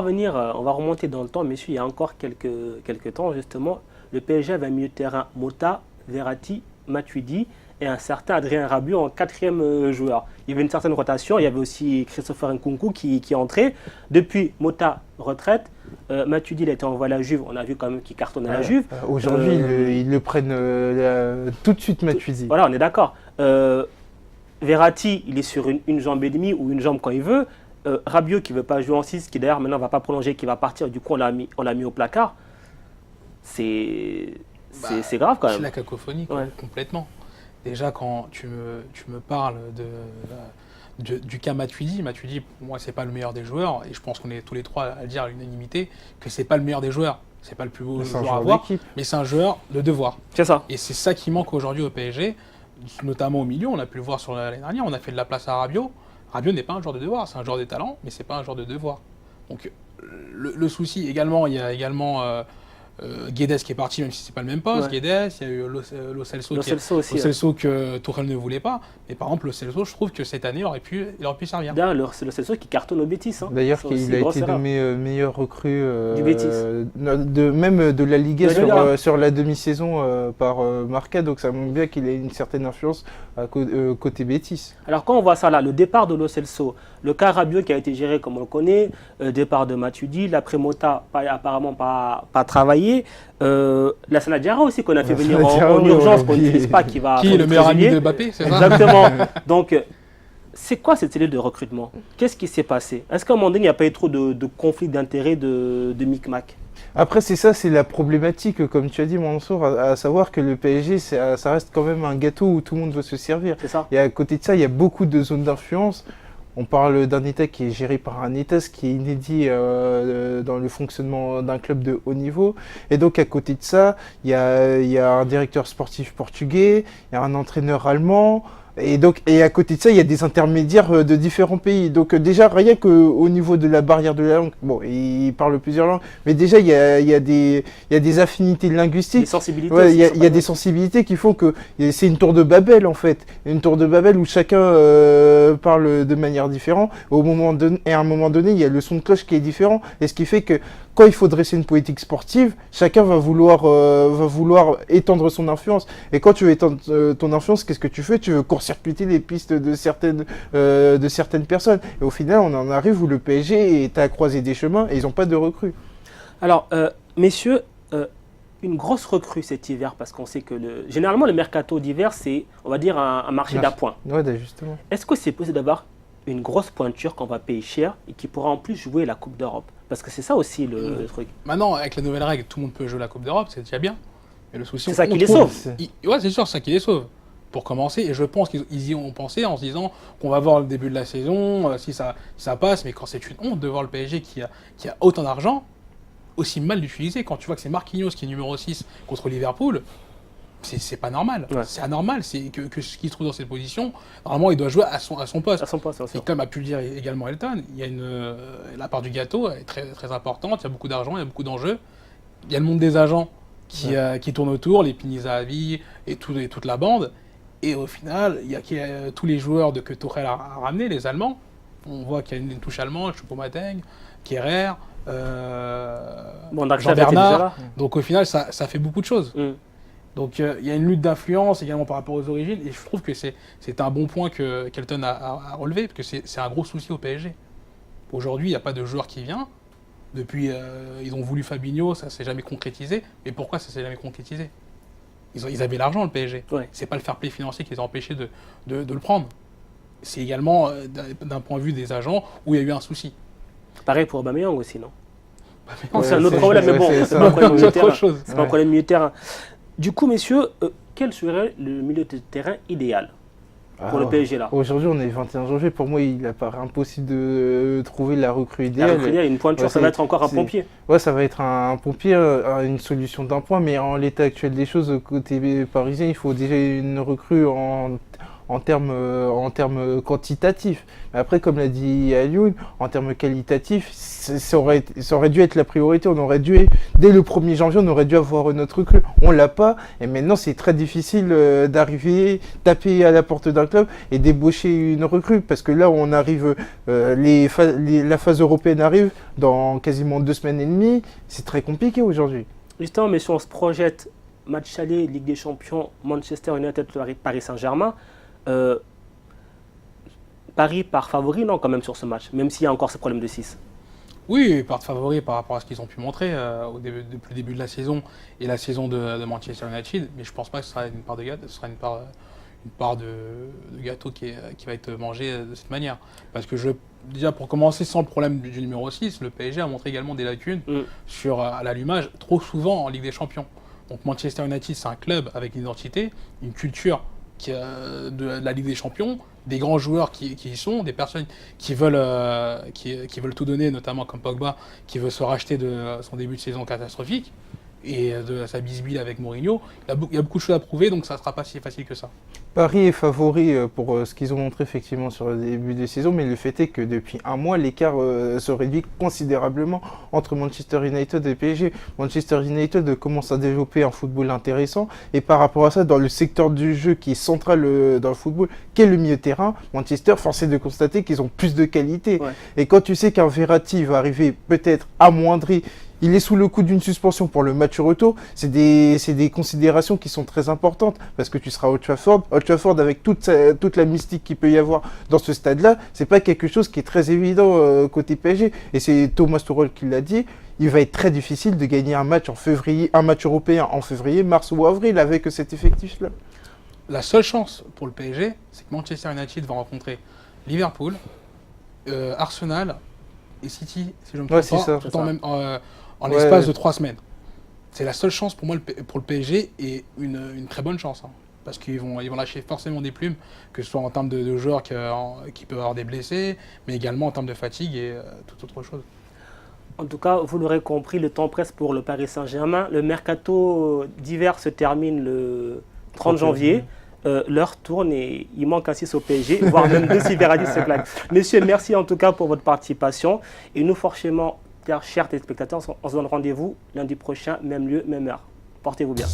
[SPEAKER 1] remonter dans le temps, messieurs, il y a encore quelques temps, justement, le PSG avait un milieu de terrain Mota, Verratti, Matuidi et un certain Adrien Rabiot en 4e joueur. Il y avait une certaine rotation, il y avait aussi Christopher Nkunku qui entrait. Depuis Mota, retraite, Matuidi il a été envoyé à la Juve, on a vu quand même qu'il cartonnait à la Juve.
[SPEAKER 2] Aujourd'hui, ils le prennent tout de suite, Matuidi.
[SPEAKER 1] Voilà, on est d'accord. Verratti, il est sur une jambe et demie ou une jambe quand il veut. Rabiot qui ne veut pas jouer en 6, qui d'ailleurs maintenant ne va pas prolonger, qui va partir, du coup on l'a mis au placard. C'est grave quand même.
[SPEAKER 3] C'est la cacophonie complètement. Déjà quand tu me parles du cas Matuidi, pour moi c'est pas le meilleur des joueurs et je pense qu'on est tous les trois à le dire à l'unanimité que c'est pas le meilleur des joueurs. C'est pas le plus beau joueur à voir, mais c'est un joueur de devoir.
[SPEAKER 1] C'est ça.
[SPEAKER 3] Et c'est ça qui manque aujourd'hui au PSG, notamment au milieu. On a pu le voir sur l'année dernière, on a fait de la place à Rabiot. Rabiot n'est pas un joueur de devoir, c'est un joueur de talent, mais c'est pas un joueur de devoir. Donc le souci également, il y a également Guedes qui est parti, même si c'est pas le même poste. Ouais. Guedes, il y a eu Lo Celso que Tuchel ne voulait pas. Mais par exemple, Lo Celso, je trouve que cette année, il aurait pu servir.
[SPEAKER 1] D'ailleurs, c'est Lo Celso qui cartonne au Betis. Hein.
[SPEAKER 2] D'ailleurs, il a été nommé meilleur recrue
[SPEAKER 1] du Betis.
[SPEAKER 2] Même de la Liga sur la demi-saison par Marca. Donc ça montre bien qu'il a une certaine influence côté Betis.
[SPEAKER 1] Alors quand on voit ça là, le départ de Lo Celso, le cas Rabiot qui a été géré comme on le connaît, départ de Matuidi, l'après-Mota apparemment pas travaillé. La Sanadiara aussi qu'on a fait venir en urgence qu'on n'utilise pas, qui
[SPEAKER 3] est le meilleur ami de Mbappé, c'est ça?
[SPEAKER 1] Exactement. Donc c'est quoi cette cellule de recrutement? Qu'est-ce qui s'est passé? Est-ce qu'à un moment donné il n'y a pas eu trop de conflits d'intérêts, de micmac?
[SPEAKER 2] Après, c'est la problématique, comme tu as dit, Mansour, à savoir que le PSG, ça reste quand même un gâteau où tout le monde veut se servir.
[SPEAKER 1] C'est ça.
[SPEAKER 2] Et à côté de ça, il y a beaucoup de zones d'influence. On parle d'un État qui est géré par un État, ce qui est inédit dans le fonctionnement d'un club de haut niveau. Et donc, à côté de ça, il y a un directeur sportif portugais, il y a un entraîneur allemand. Et à côté de ça, il y a des intermédiaires de différents pays. Donc déjà, rien qu'au niveau de la barrière de la langue, bon, ils parlent plusieurs langues, mais déjà, il y a des affinités linguistiques.
[SPEAKER 1] Des sensibilités.
[SPEAKER 2] Ouais,
[SPEAKER 1] aussi,
[SPEAKER 2] il y a des sensibilités qui font que c'est une tour de Babel, en fait. Une tour de Babel où chacun parle de manière différente. Et à un moment donné, il y a le son de cloche qui est différent. Et ce qui fait que quand il faut dresser une politique sportive, chacun va vouloir étendre son influence. Et quand tu veux étendre ton influence, qu'est-ce que tu fais? Tu veux court-circuiter les pistes de certaines personnes. Et au final, on en arrive où le PSG est à croiser des chemins et ils n'ont pas de recrues.
[SPEAKER 1] Alors, messieurs, une grosse recrue cet hiver, parce qu'on sait que généralement le mercato d'hiver, c'est, on va dire, un marché d'appoint.
[SPEAKER 2] Ouais, justement.
[SPEAKER 1] Est-ce que c'est possible d'avoir une grosse pointure qu'on va payer cher et qui pourra en plus jouer la Coupe d'Europe? Parce que c'est ça aussi le truc.
[SPEAKER 3] Maintenant, avec la nouvelle règle, tout le monde peut jouer la Coupe d'Europe, c'est déjà bien. Mais le souci,
[SPEAKER 1] C'est ça qui les sauve.
[SPEAKER 3] Ouais, c'est sûr, c'est ça qui les sauve. Pour commencer, et je pense qu'ils y ont pensé en se disant qu'on va voir le début de la saison, si ça passe, mais quand c'est une honte de voir le PSG qui a autant d'argent, aussi mal d'utiliser, quand tu vois que c'est Marquinhos qui est numéro 6 contre Liverpool, c'est pas normal. Ouais. C'est anormal que ce qu'il se trouve dans cette position, normalement il doit jouer à son poste.
[SPEAKER 1] À son poste, bien sûr.
[SPEAKER 3] Et comme a pu le dire également Elton, il y a la part du gâteau est très, très importante, il y a beaucoup d'argent, il y a beaucoup d'enjeux. Il y a le monde des agents qui tourne autour, les Pinizavi et toute la bande. Et au final, il y a tous les joueurs que Tuchel a ramenés, les Allemands. On voit qu'il y a une touche allemande, Choupo-Moting, Kehrer, Jean Bernard. Donc au final, ça fait beaucoup de choses. Donc il y a une lutte d'influence également par rapport aux origines. Et je trouve que c'est un bon point que Kelton a relevé, parce que c'est un gros souci au PSG. Aujourd'hui, il n'y a pas de joueur qui vient. Depuis, ils ont voulu Fabinho, ça ne s'est jamais concrétisé. Mais pourquoi ça ne s'est jamais concrétisé? Ils avaient l'argent, le PSG. Ouais. C'est pas le fair play financier qui les a empêchés de le prendre. C'est également d'un point de vue des agents où il y a eu un souci.
[SPEAKER 1] Pareil pour Aubameyang aussi, non? C'est un autre problème, mais bon, c'est pas un problème milieu de terrain. C'est pas un problème milieu de terrain. Du coup, messieurs, quel serait le milieu de terrain idéal pour le PSG là?
[SPEAKER 2] Aujourd'hui, on est le 21 janvier. Pour moi, il apparaît impossible de trouver la recrue idéale.
[SPEAKER 1] La recrue idéale, une pointure, ça va être encore un pompier.
[SPEAKER 2] Ouais, ça va être un pompier, une solution d'un point. Mais en l'état actuel des choses, côté parisien, il faut déjà une recrue en termes quantitatifs. Mais après, comme l'a dit Alioune, en termes qualitatifs, ça aurait dû être la priorité. On aurait dû, dès le 1er janvier, on aurait dû avoir notre recrue. On l'a pas. Et maintenant, c'est très difficile d'arriver, taper à la porte d'un club et débaucher une recrue. Parce que là, on arrive, la phase européenne arrive dans quasiment 2 semaines et demie. C'est très compliqué aujourd'hui.
[SPEAKER 1] Justement, mais si on se projette, match aller, Ligue des Champions, Manchester United, Paris Saint-Germain, Paris part favori, non, quand même, sur ce match, même s'il y a encore ce problème de 6.
[SPEAKER 3] Oui, ils partent favoris par rapport à ce qu'ils ont pu montrer depuis le début de la saison et la saison de Manchester United, mais je ne pense pas que ce sera une part de gâteau, ce sera une part de gâteau qui va être mangée de cette manière. Parce que déjà, pour commencer, sans le problème du numéro 6, le PSG a montré également des lacunes sur l'allumage, trop souvent en Ligue des Champions. Donc Manchester United, c'est un club avec une identité, une culture de la Ligue des Champions, des grands joueurs qui y sont, des personnes qui veulent tout donner, notamment comme Pogba, qui veut se racheter de son début de saison catastrophique et de sa bisbille avec Mourinho. Il y a beaucoup de choses à prouver, donc ça ne sera pas si facile que ça.
[SPEAKER 2] Paris est favori pour ce qu'ils ont montré effectivement sur le début de saison, mais le fait est que depuis un mois, l'écart se réduit considérablement entre Manchester United et PSG. Manchester United commence à développer un football intéressant, et par rapport à ça, dans le secteur du jeu qui est central dans le football, qu'est le milieu de terrain, Manchester, force est de constater qu'ils ont plus de qualité. Ouais. Et quand tu sais qu'un Verratti va arriver peut-être amoindri, il est sous le coup d'une suspension pour le match retour. C'est des considérations qui sont très importantes parce que tu seras à Old Trafford. Old Trafford, avec toute la mystique qu'il peut y avoir dans ce stade-là, c'est pas quelque chose qui est très évident côté PSG. Et c'est Thomas Tuchel qui l'a dit. Il va être très difficile de gagner un match en février, un match européen en février, mars ou avril avec cet effectif-là.
[SPEAKER 3] La seule chance pour le PSG, c'est que Manchester United va rencontrer Liverpool, Arsenal et City, si je me trompe pas, tout en l'espace de 3 semaines. C'est la seule chance pour moi pour le PSG et une très bonne chance. Hein, parce qu'ils vont lâcher forcément des plumes, que ce soit en termes de joueurs qui peuvent avoir des blessés, mais également en termes de fatigue et toute autre chose.
[SPEAKER 1] En tout cas, vous l'aurez compris, le temps presse pour le Paris Saint-Germain. Le mercato d'hiver se termine le 30 janvier. l'heure tourne et il manque un 6 au PSG, voire même 2 si Verratti se claque. Messieurs, merci en tout cas pour votre participation. Et nous, forcément, chers téléspectateurs, on se donne rendez-vous lundi prochain, même lieu, même heure. Portez-vous bien.